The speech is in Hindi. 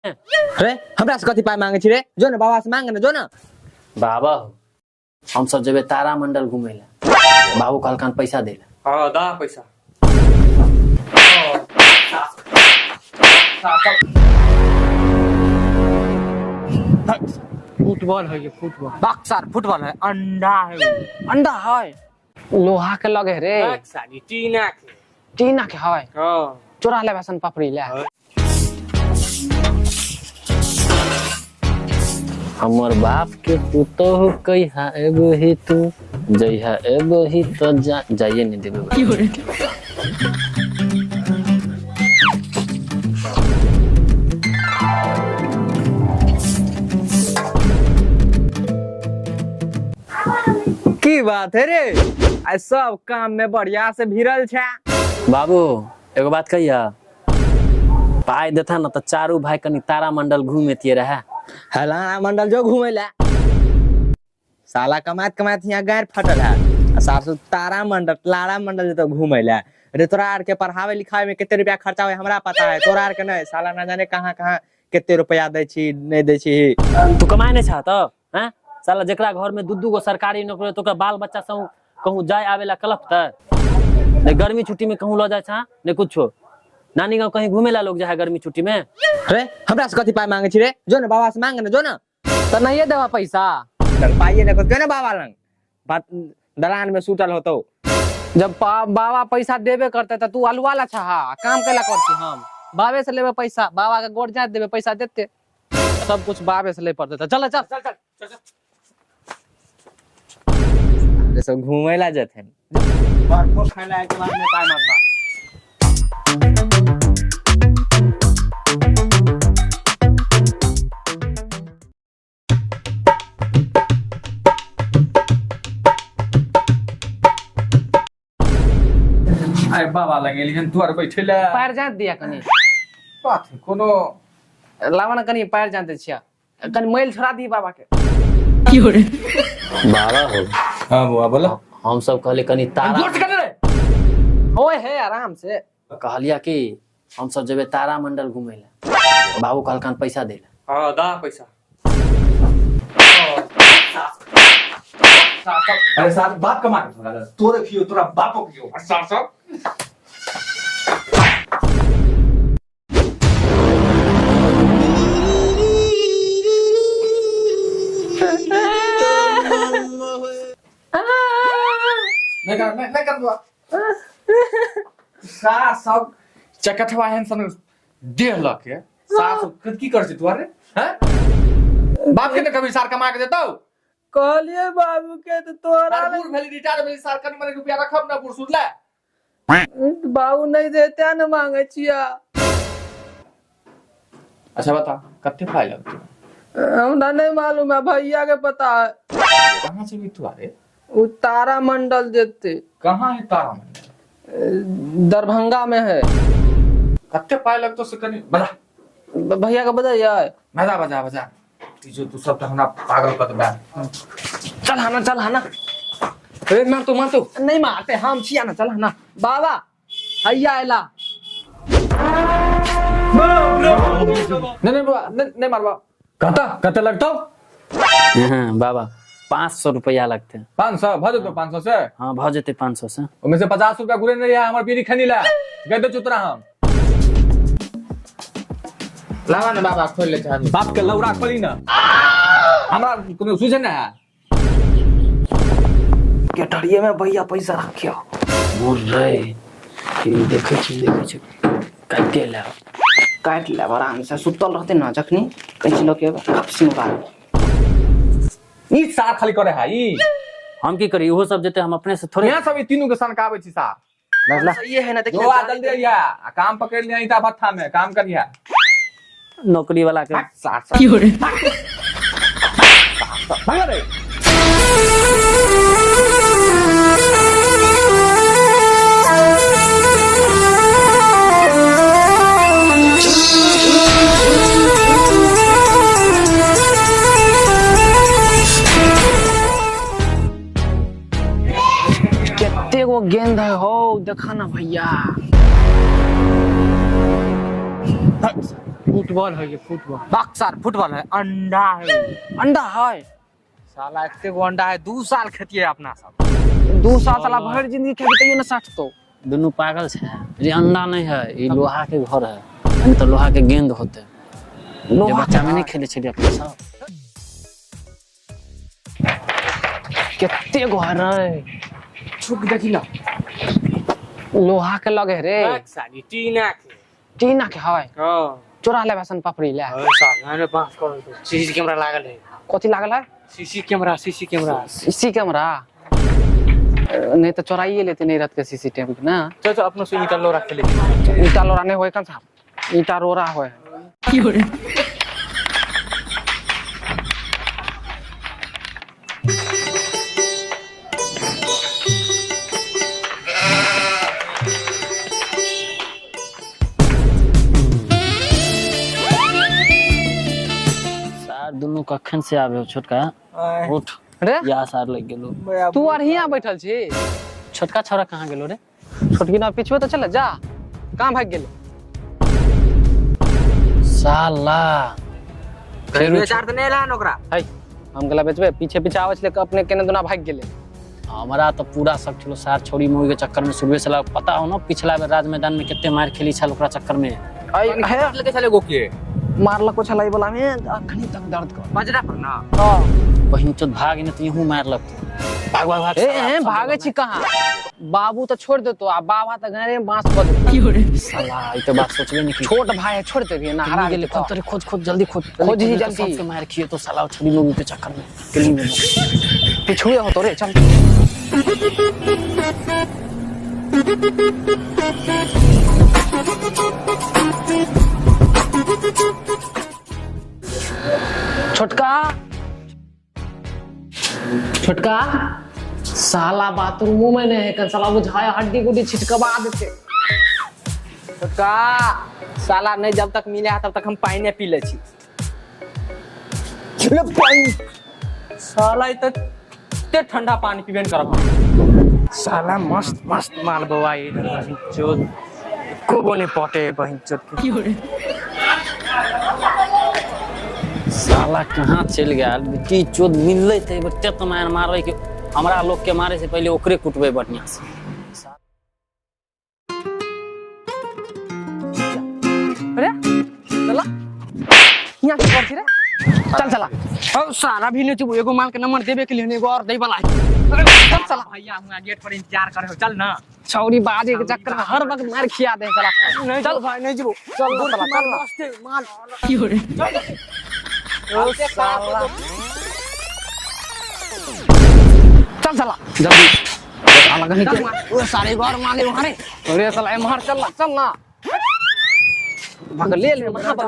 अरे हमरा से कथी पाई मांगे छी रे? जो ना बाबा से मांगे ना, जो ना। बाबा हम सब जेबे तारामंडल घूमे ला, बाबू कहलकन पैसा दे ला। हाँ दा पैसा। फुटबॉल है ये, फुटबॉल बक्सर फुटबॉल है, अंडा है वो। अंडा है लोहा के लगे रे, सारी टीना के। टीना के है। हाँ चोरा ले बसन पपड़ी ले। हमर बाप के पुतो हो कहिया एगो ही तू, जइहा एगो ही तो जाइए नहीं देबे। की बात है रे? आज सब काम में बढ़िया से भिड़ल छे। बाबू एगो बात कहिया, पाई देता ना तो चारू भाई कनी तारामंडल घूमेतिए रहे। हला मंडल जो घूमे ला, साला कमात कमात यहाँ गायर फटल है। सासु तारा मंडल लाड़ा मंडल जो तो घूमे ला रे। तोरा आर के पढ़ावे लिखावे में कितने रुपया खर्चा हुए हमरा पता है, तोरा आर के नहीं। साला ना जाने कहाँ कहाँ कितने रुपया दे छी नहीं दे छी। तू कमाए नहीं चाहत हैं? साला जेकरा घर में दू गो सरकारी नौकरी तो का बाल बच्चा सब कहूँ जाए आवेला कलपता नहीं। गर्मी छुट्टी में कहूँ लो जाए छा नहीं कुछो, नानी गाँव कहीं घूमेला लोग जाए गर्मी छुट्टी में। अरे हमरा से कथी पाई मांगे छी रे? जो ना बाबा से मांगे ना, जो ना। तो नहीं देवा पैसा, पाइए ना क्यों ना बाबा लंग बात दलान में सूतल होतो। जब बाबा पैसा देबे करते तो तू अलवा ला छहा, काम कैला करती हम? बाबे से लेबे पैसा, बाबा के गोड़ जात देबे पैसा देते, सब कुछ बाबे से ले पड़ते। तो चल चल चल चल चल रे सब घूमे ला जाते हैं। बर्फो खाना के बाद में पाई मांगा। आय बाबा लगे लेकिन तू आर बैठे ले पैर जात दिया कनी, बात है, कोनो लावा ना कनी पैर जानते छिया, कनी मैल छोड़ा दी बाबा के। बाबा हो हां बुआ बोलो। हम सब कहले कनी तारा ओए है आराम से कहलिया कि हम सब जेबे तारामंडल घूमे ला, बाबू कहलकन पैसा दे ला। हाँ दा पैसा। अरे साथ बाप कमा के थोड़ा तोरे खियो तोरा बापो खियो साथ सब। नहीं कर बुआ सा सब चकठवा हन सन देह लके सास की कर छी तू अरे हैं? बाप के न कभी सार कमा के देतौ? कहलिए बाबू के तो तोरा बूढ़ भेली रिटायर भेली सार कनी मनी रुपया रखब ना बूढ़ सुनले। बाबू नहीं देते न मांगे छिया। अच्छा बता कत्ते पाई लगती? हमरा नहीं मालूम है, भैया के पता है। कहां से भी तू अरे? वो तारा मंडल देते। कहां है तारामंडल? दरभंगा में है। कत्ते पाई लगतो से कनी बता। भैया का बताइए। बजा बजा बजा तीजो तू सब तो हमरा पागल कर दबा। चल हाना चल हाना। ए मार तू नहीं मारते हम छिया ना, चल हाना बाबा भैया आइला। नहीं बुआ नहीं मारबा। कहता कत्ते लगतो? हाँ, बाबा 500 रुपया लगते हैं। 500 भज तो 500 से। हाँ भ जेते 500 से। ओमे से 50 रुपया गुरे नहीं है हमर बीड़ी खनी ला गए दे चुतरा हम। लावा ना बाबा खोल ले चाहे। बाप के लौरा खोली ना, हमरा कोनो सुझे ना है। के डरिए में भैया पैसा रखियो। बोल रहे कि देखे छी काट ले आराम से, सुतल रहते ना जखनी कैसे लोग के वापसी निकाल। ई सार खाली करे है ई। हम की करी, वो सब जेते हम अपने से थोड़े। यहाँ सब ई तीनों के सन का आवे छी सार। सही है ना, देखिए जो आ जल्दी आइया आ काम पकड़ लिया इता भट्ठा में काम करिया। नौकरी वाला के सार की हो रे भाग रे। कितने वो गेंद है हो, देखा ना भैया। फुटबॉल है ये फुटबॉल। बक्सर फुटबॉल है, अंडा है। अंडा है। साला इतने गो अंडा है, 2 साल खेतिए अपना सब। 2 साल साला भर जिंदगी खेबे तैयो न साथ तो। दोनों पागल छे। ये अंडा नहीं है, ये लोहा के घर है। नहीं तो लोहा के गेंद होते। जो बच्चा में नहीं खेले छे अपने साथ। कितने घर है। छुक देखिला। लोहा के लगे रे। साली टीना के। टीना के है। हां। चोरा ले बसन पपड़ी ले। साला ने बात करो तो सीसी कैमरा लागल है। कथी लागल है? CC camera. CC camera. नहीं तो चोराइए लेते नहीं रात के सीसीटीवी ना। चल अपना से ईटा लो रख ले। ईटा लोरा नहीं होए कन साहब। ईटा रोरा होए। सार दोनों कखन से आवे हो छोटका? उठ। रे या सार लग गेलो। तू और हियां बैठल छी। छोटका छोरा कहाँ गेलो रे? छोटकी ना पीछे तो चल जा। कहां भाग गेले? साला बेचार तो नहीं ला नोकरा। है हम गला बेचबे पीछे पीछे आवे छले अपने केने दोना भाग गेले। हमारा तो पूरा शक छलो सार छोड़ी मूवी के चक्कर में सुबह से पता हो ना पिछला बेर राज मैदान में कितने मार खेली छल ओकरा चक्कर में। है लेके चले गो के मारला को छलाई बोला में अखनी तक दर्द कर। बजरा पर ना। हां बहिन चोद भाग ने तो यूं मार लगतो। भाग भाग भाग। ए भागे छी कहां? बाबू तो छोड़ दे तो आ बाबा तो घरे में बांस बद। साला ई तो बात सोचबे नहीं की। छोट भाई है छोड़ दे रे ना हरा गेले खोद खोद जल्दी खोद। खोज ही नहीं तो जल्दी। सबके मार खिए तो साला छोड़ी मूवी के चक्कर में किली में। पिछुए हो तो रे चल। छोटका छोटका साला बाथरूम में नहीं है कन साला बुझाया हड्डी गुड्डी छिटकवा देते। छोटका साला नहीं जब तक मिले तब तक हम पानी पी ले छी। साला इतने ठंडा पानी पीबे करब। साला मस्त मस्त माल बवाई चोद को बोले पटे बहिन चोद के। साला कहाँ चल गया? की चोद मिलले थे बच्चे तो मार मारे के हमरा लोग के मारे से पहले ओकरे कुटबे बढ़िया से। अरे चला यहाँ के कर छी रे। चल चला। ओ साला भी नहीं तू एगो माल के नंबर देबे के लिए एगो और दे वाला है। चल चला भैया हुआ गेट पर इंतजार करे हो चल ना। छौरी बाजे के चक्कर में हर वक्त मार खिया दे चला। नहीं चल भाई नहीं जीबो। चल चला चल ना। मस्त माल की हो रे? ओ साला चल चला जल्दी। साला कहीं के ओ सारे घर माले वहां रे। अरे साला ए मार चल ना भाग ले ले वहां पर।